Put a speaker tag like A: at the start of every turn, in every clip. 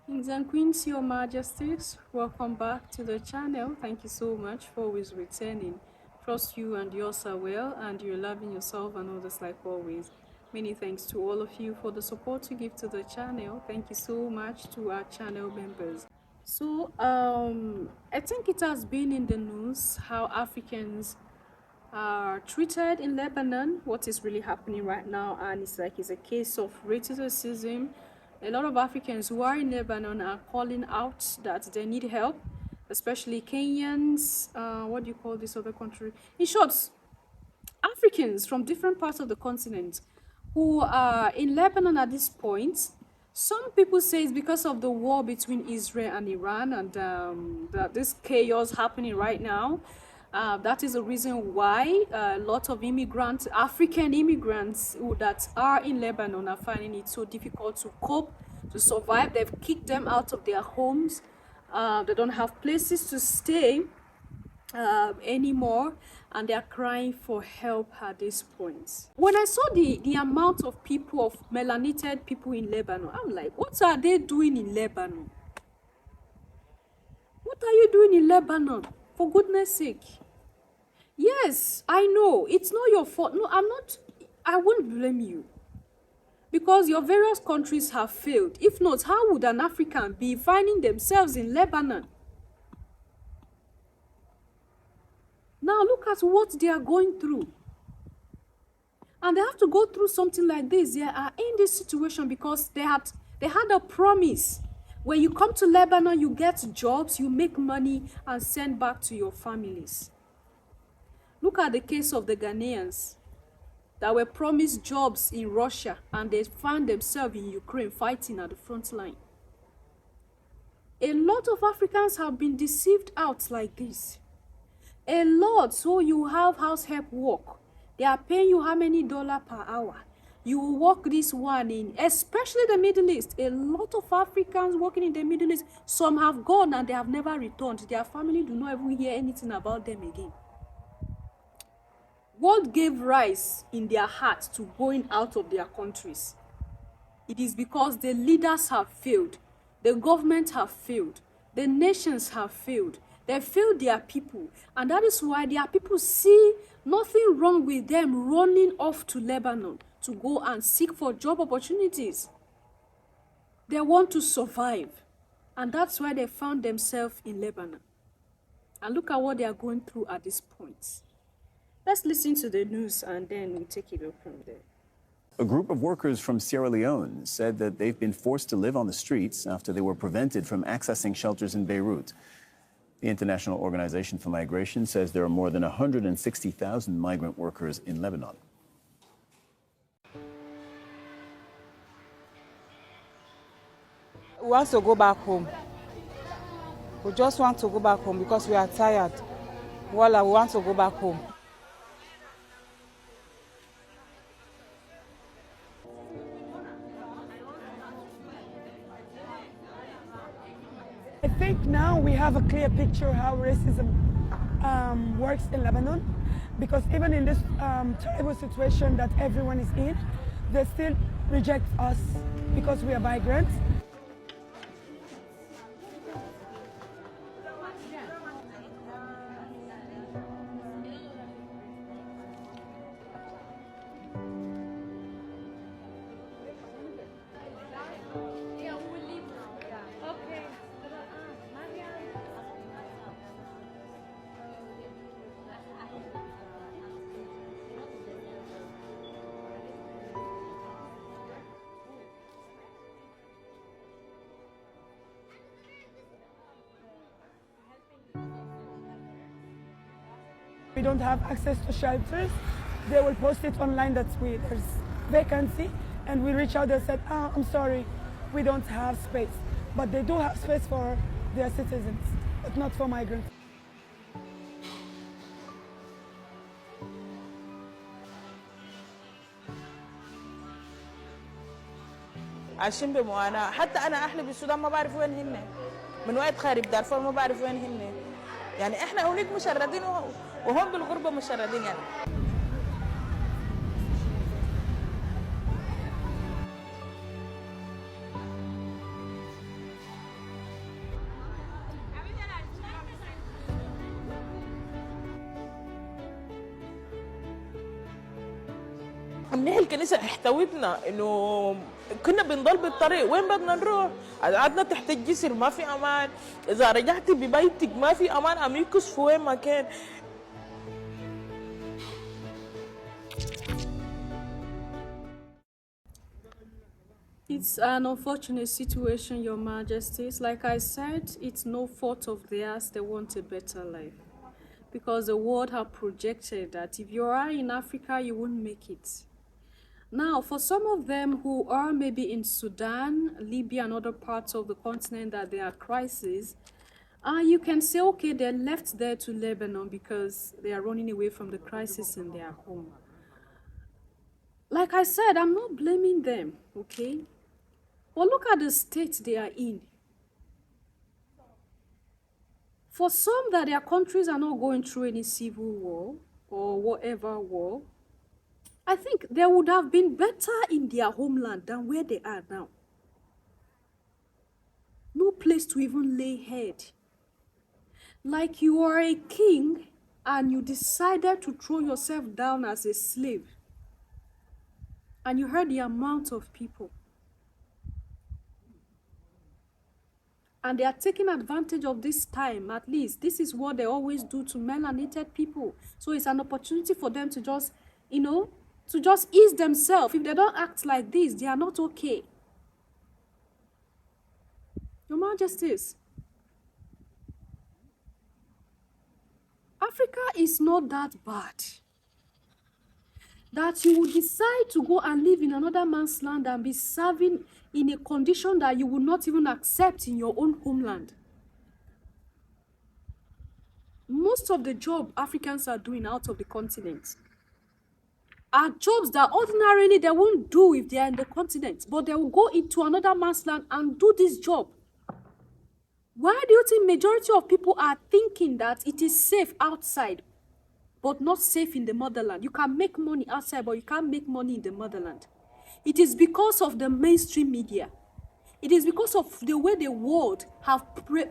A: Kings and Queens, Your Majesties, welcome back to the channel. Thank you so much for always returning. Trust you and yours are well, and you're loving yourself and others like always. Many thanks to all of you for the support you give to the channel. Thank you so much to our channel members. So, I think it has been in the news how Africans are treated in Lebanon, what is really happening right now, and it's a case of racism. A lot of Africans who are in Lebanon are calling out that they need help, especially Kenyans, what do you call this other country? In short, Africans from different parts of the continent who are in Lebanon at this point. Some people say it's because of the war between Israel and Iran and that this chaos happening right now. That is the reason why a lot of immigrants, African immigrants that are in Lebanon are finding it so difficult to cope, to survive. They've kicked them out of their homes. They don't have places to stay anymore, and they are crying for help at this point. When I saw the amount of people, of melanated people in Lebanon, I'm like, what are they doing in Lebanon? What are you doing in Lebanon? For goodness sake. Yes, I know, it's not your fault. No, I won't blame you. Because your various countries have failed. If not, how would an African be finding themselves in Lebanon? Now look at what they are going through. And they have to go through something like this. They are in this situation because they had a promise. When you come to Lebanon, you get jobs, you make money, and send back to your families. Look at the case of the Ghanaians that were promised jobs in Russia, and they found themselves in Ukraine fighting at the front line. A lot of Africans have been deceived out like this. A lot. So you have house help work. They are paying you how many dollars per hour? You work this one in, especially the Middle East. A lot of Africans working in the Middle East, some have gone and they have never returned. Their family do not even hear anything about them again. What gave rise in their heart to going out of their countries? It is because the leaders have failed. The government have failed. The nations have failed. They failed their people. And that is why their people see nothing wrong with them running off to Lebanon to go and seek for job opportunities. They want to survive. And that's why they found themselves in Lebanon. And look at what they are going through at this point. Let's listen to the news and then we'll take it up from there.
B: A group of workers from Sierra Leone said that they've been forced to live on the streets after they were prevented from accessing shelters in Beirut. The International Organization for Migration says there are more than 160,000 migrant workers in Lebanon.
C: We want to go back home. We just want to go back home because we are tired. Voila, we want to go back home.
D: I think now we have a clear picture how racism works in Lebanon, because even in this terrible situation that everyone is in, they still reject us because we are migrants. We don't have access to shelters. They will post it online that there's vacancy, and we reach out and said, oh, I'm sorry, we don't have space. But they do have space for their citizens, but not for migrants.
E: عايشين بمعاناة. حتى أنا أهلي بالسودان ما بعرف وين هن، من وقت خارب دارفور ما بعرف وين هن. يعني إحنا هناك مشردين وهم بالغربة مشردين يعني. ان هي الكنيسه احتوتنا انه كنا بنضل بالطريق وين بدنا نروح قعدنا تحت الجسر ما في امان اذا رجعتي ببيتك ما في امان اميكس في وين ما كان
A: It's an unfortunate situation, Your Majesties. Like I said, it's no fault of theirs. They want a better life. Because the world have projected that if you are in Africa, you won't make it. Now, for some of them who are maybe in Sudan, Libya, and other parts of the continent that there are crises, you can say, okay, they're left there to Lebanon because they are running away from the crisis in their home. Like I said, I'm not blaming them, okay? But look at the state they are in. For some that their countries are not going through any civil war or whatever war, I think they would have been better in their homeland than where they are now. No place to even lay head. Like you are a king and you decided to throw yourself down as a slave. And you heard the amount of people. And they are taking advantage of this time, at least. This is what they always do to melanated people. So it's an opportunity for them to just, to just ease themselves. If they don't act like this, they are not okay. Your Majesties, Africa is not that bad. That you would decide to go and live in another man's land and be serving in a condition that you would not even accept in your own homeland. Most of the job Africans are doing out of the continent are jobs that ordinarily they won't do if they are in the continent, but they will go into another man's land and do this job. Why do you think majority of people are thinking that it is safe outside but not safe in the motherland? You can make money outside, but you can't make money in the motherland. It is because of the mainstream media. It is because of the way the world have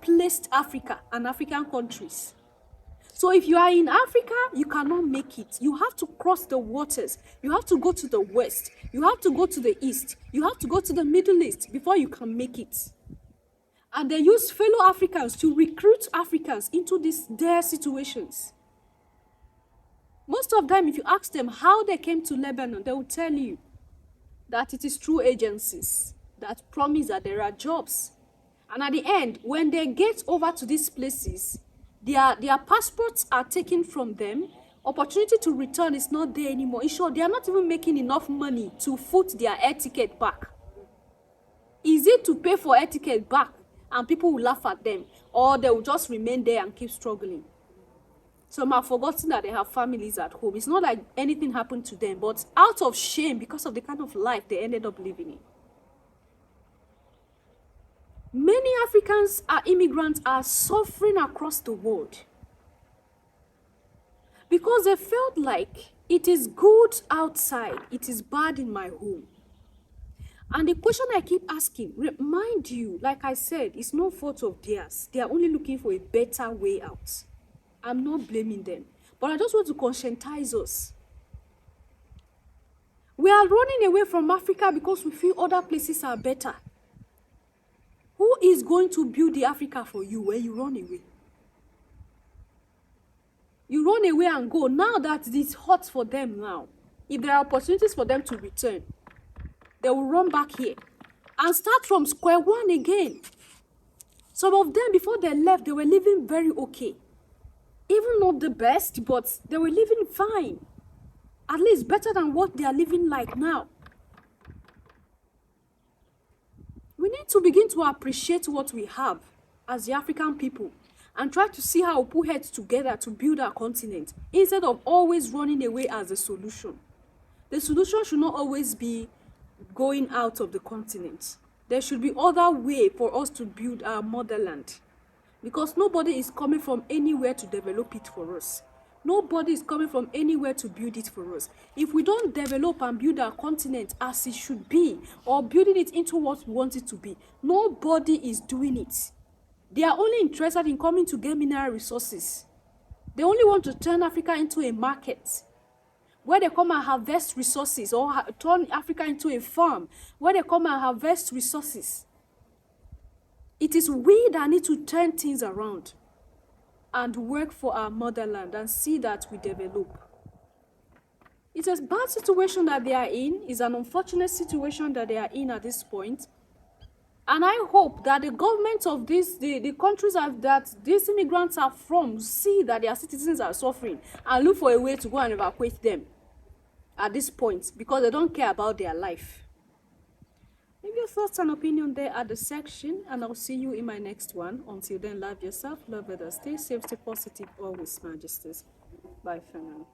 A: placed Africa and African countries. So if you are in Africa, you cannot make it. You have to cross the waters. You have to go to the west. You have to go to the east. You have to go to the Middle East before you can make it. And they use fellow Africans to recruit Africans into their situations. Most of them, if you ask them how they came to Lebanon, they will tell you that it is through agencies that promise that there are jobs. And at the end, when they get over to these places, their passports are taken from them. Opportunity to return is not there anymore. In short, they are not even making enough money to foot their air ticket back. Is it to pay for air ticket back and people will laugh at them, or they will just remain there and keep struggling? Some have forgotten that they have families at home. It's not like anything happened to them, but out of shame because of the kind of life they ended up living in. Many Africans immigrants are suffering across the world because they felt like it is good outside, it is bad in my home. And the question I keep asking, remind you, like I said, it's no fault of theirs. They are only looking for a better way out. I'm not blaming them, but I just want to conscientize us. We are running away from Africa because we feel other places are better. Who is going to build the Africa for you when you run away? You run away and go. Now that it's hot for them now, if there are opportunities for them to return, they will run back here and start from square one again. Some of them, before they left, they were living very okay. Even not the best, but they were living fine. At least better than what they are living like now. We need to begin to appreciate what we have as the African people and try to see how we put heads together to build our continent instead of always running away as a solution. The solution should not always be going out of the continent. There should be other way for us to build our motherland. Because nobody is coming from anywhere to develop it for us. Nobody is coming from anywhere to build it for us. If we don't develop and build our continent as it should be, or building it into what we want it to be, nobody is doing it. They are only interested in coming to get mineral resources. They only want to turn Africa into a market. where they come and harvest resources, or turn Africa into a farm, where they come and harvest resources. It is we that need to turn things around and work for our motherland and see that we develop. It's a bad situation that they are in. It's an unfortunate situation that they are in at this point. And I hope that the government of the countries that these immigrants are from see that their citizens are suffering and look for a way to go and evacuate them at this point, because they don't care about their life. Leave your thoughts and opinion there at the section, and I'll see you in my next one. Until then, love yourself, love others, stay safe, stay positive, always, Majesties. Bye for now.